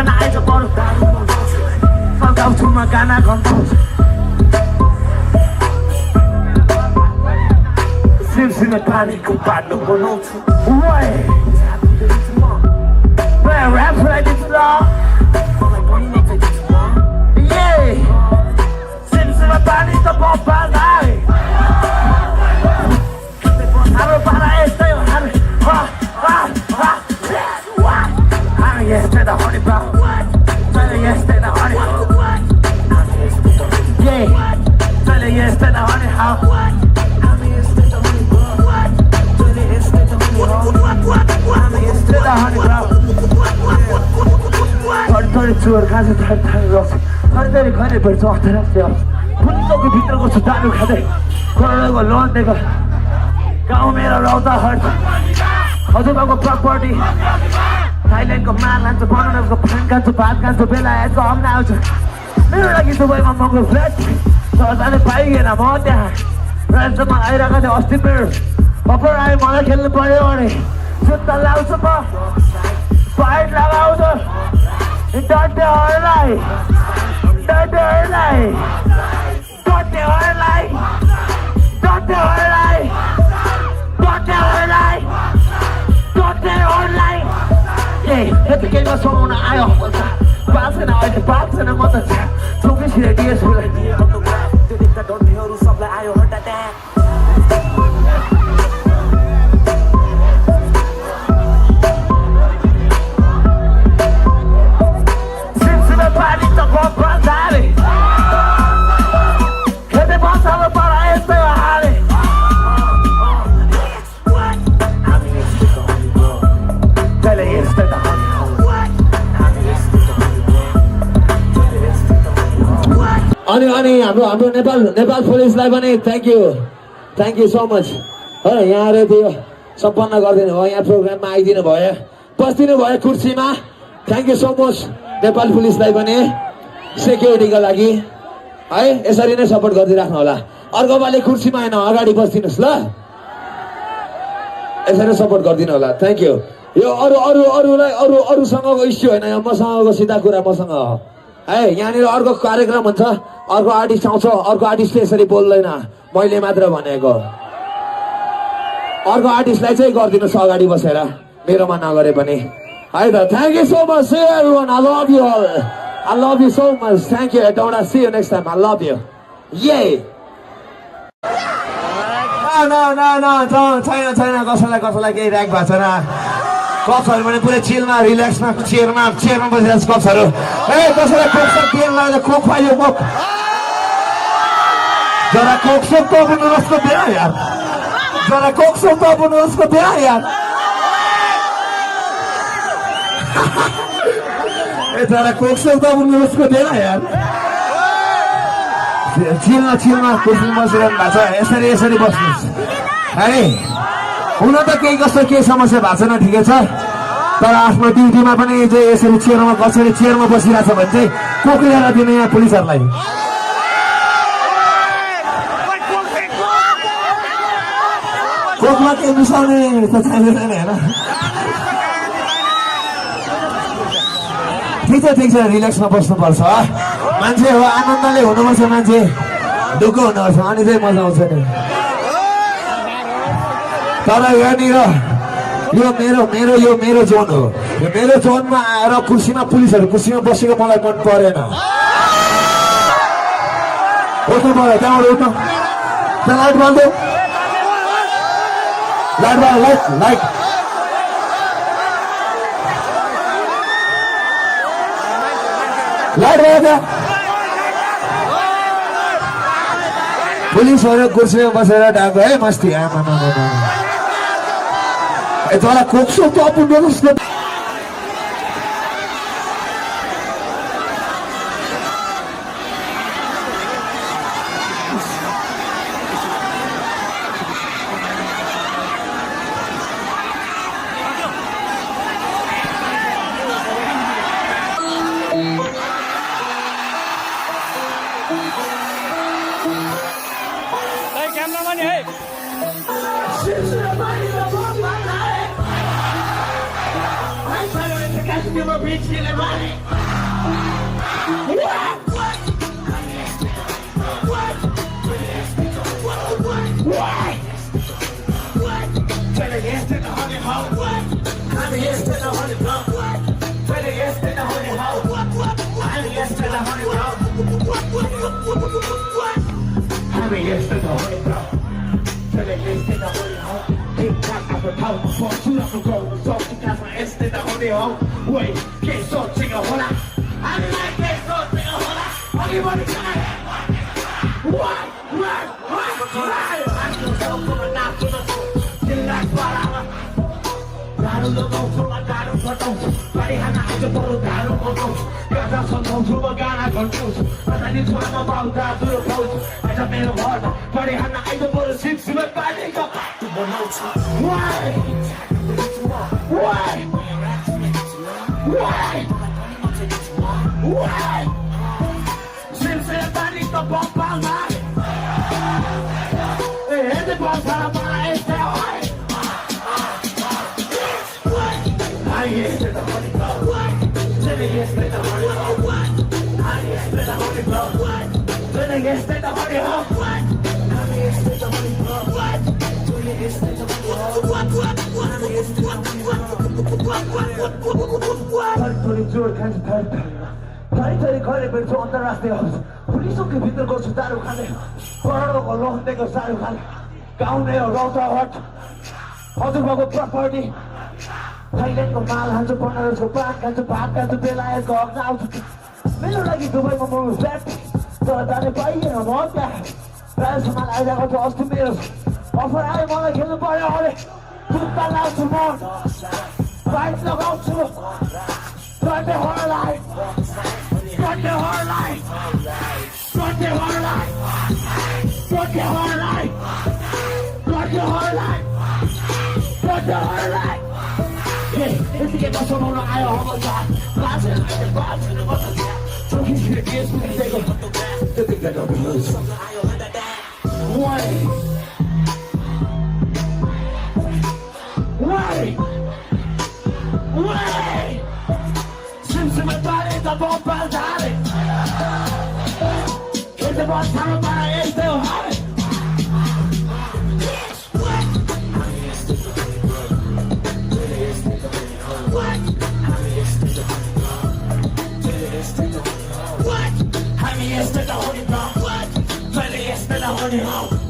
खान आएछ बरु गाउँछुमा गाना गन्ताउँछ सिमसिमे पानीको बाटो बनाउँछु ऱ्याप सुनाइदिन्छु ल सिमसिमे पानी त बब्बालाई हाम्रो पारा यस्तै हो yesterday the honey bro tell her yesterday the honey yeah tell her yesterday the honey how I'm yesterday the honey bro tell her yesterday the honey I'm yesterday the honey bro थोड़ी चोर खान्छ थोड़ी रोक्छ थोड़ी घरे भेट्छ अन्तर्राष्ट्रिय पुलिसको भित्रको छु दारू खाँदै करोडको लोन दिएको गाउँ मेरो रौता हट हजुरबाको प्रपर्टी थाइल्यान्डको माल लान्छ बनाउनको फान खान्छु भात खान्छु बेला आएको हम्न आउँछ मेरो लागि दुबईमा महँगो फ्ल्याट तर जाने पाइगेन म त्यहाँ फ्रेन्ड्समा आइरहेको थियो अस्ति मेरो अफर आयो मलाई खेल्नु पर्यो भने जुत्ता लाउँछु म फाइट लगाउँछु डटेहरूलाई डटेहरूलाई डटेहरूलाई डटेहरूलाई डटेहरूलाई डटेहरूलाई यतिकैमा समाउन आयो बाँचेन अहिले बाँचेन म त चौबिस रेडिएसलाई त्यो देख्दा डन्डीहरू सबलाई आयो हटाट सिमसिमे पानी त बब्बाले खेते बसालो पर यस्तै हाले तैँले यस्तै त अनि हाम्रो नेपाल पुलिसलाई पनि थ्याङ्क यू सो मच है यहाँ आएर त्यो सम्पन्न गरिदिनु भयो यहाँ प्रोग्राममा आइदिनु भयो बसिदिनु भयो कुर्सीमा thank you so much Nepal पुलिसलाई पनि सेक्युरिटीको लागि है यसरी नै सपोर्ट गरिदिइराख्नु होला अर्को पालि कुर्सीमा होइन अगाडि बसिदिनुहोस् ल यसरी सपोर्ट गरिदिनु होला थ्याङ्क यू यो अरूसँगको इस्यु होइन यो मसँगको सिधा कुरा मसँग हो है यहाँनिर अर्को कार्यक्रम हुन्छ अर्को आर्टिस्ट आउँछ अर्को आर्टिस्टले यसरी बोल्दैन मैले मात्र भनेको अर्को आर्टिस्टलाई चाहिँ गरिदिनुहोस् अगाडि बसेर मेरोमा नगरे पनि है त thank you so much everyone I love you all I love you so much thank you एटौँडा see you next time I love you ये छैन कसैलाई केही ऱ्याक भएको छैन कप्सहरू पनि पुरै चिलमा रिल्याक्समा चेयरमा बसिरहेको कप्सहरू ए कसैलाई कोक तेल लगाएर कोक खुवाइयो कोक जरा कोक सोप त पनि उसको बिहा यार जरा कोक सोप त पनि उसको बिहा यार ए जरा कोक सोप त पनि उसको बिहा यार चिलमा कुर्सीमा बसिरहनु भएको छ यसरी बस्नुहोस् है हुन त केही कस्तो केही समस्या भएको छैन ठिकै छ तर आफ्नो ड्युटीमा पनि चाहिँ यसरी चेयरमा बसिरहेछ भने चाहिँ कोक ल्याएर दिने यहाँ पुलिसहरूलाई कोकमा केही मिसाउने त चाहिँदैन होइन ठिक छ रिल्याक्समा बस्नुपर्छ मान्छे हो आनन्दले हुनुपर्छ मान्छे दुःख हुनुपर्छ अनि चाहिँ मजा आउँछ नि तर यहाँनिर यो मेरो जोन हो यो मेरो जोनमा आएर कुर्सीमा बसेको मलाई मन परेन उठ्नु पर्यो त्यहाँबाट उठ्नु त्यहाँ लाइट बाल्दो लाइट भयो त्यहाँ पुलिसहरू कुर्सीमा बसेर डाको है मस्ती आमा तँलाई कोक्सो त पुग्नुहोस् न give a bitch in the money. What? Tell it yes to the honey hole. I'm yes to the honey hole. Tell it yes to the honey hole. I'm yes to the honey hole. I'm yes to the honey hole. Tell it yes to the honey hole. Tick tock, I can talk before shoot up the goal. So she got my S to the honey hole. Wait, get so chicken hola. I like get so chicken hola. Everybody come. What? I'm so from a knock to the 다른 놈으로 다른 것도 빨리 하나 잊어버려 다른 것도 여자 선동수가 가나 걸고서 바다니 소리만 봐도 다 들어보고 아자 매는 걸다 빨리 하나 잊어버려 심심해 빨리 가 Why? 심심해 빨리 또 뻔뻔하게 핸드폰 사람마다 에스테오 yes to the honey club. Tell it yes to the honey hole. Yes to the honey club. Tell it yes to the honey hole. Yes to the honey club. Tell it yes to the honey hole. Yes to the honey club. 파리터리 거리를 좀 따라왔어요. 분리속에 빛들 곳을 따라가네. 걸어오고 로한대고 싸려가네. 가운데요 로타 헛. 어둠하고 프로퍼티. Thailand còn mal hàng chục con ở số ba cả chục ba cả chục bên lại có nào mấy lúc lagi Dubai mà mua vet rồi ta đi bay ở món cả bây giờ mà lại ra có cho Australia offer ai mà lại kiếm bao nhiêu đấy chúng ta lao xuống món phải nó không xuống rồi để hỏi lại rồi để hỏi lại rồi để hỏi lại rồi để hỏi lại rồi để hỏi lại rồi để hỏi lại If you so long, I almost got lots of talking to the kids when they go. The thing that don't lose. Wait. Simpson my body, the bomb band, darling. It's the one time I is still hot. Yes to the honey hole. Yes to the honey hole.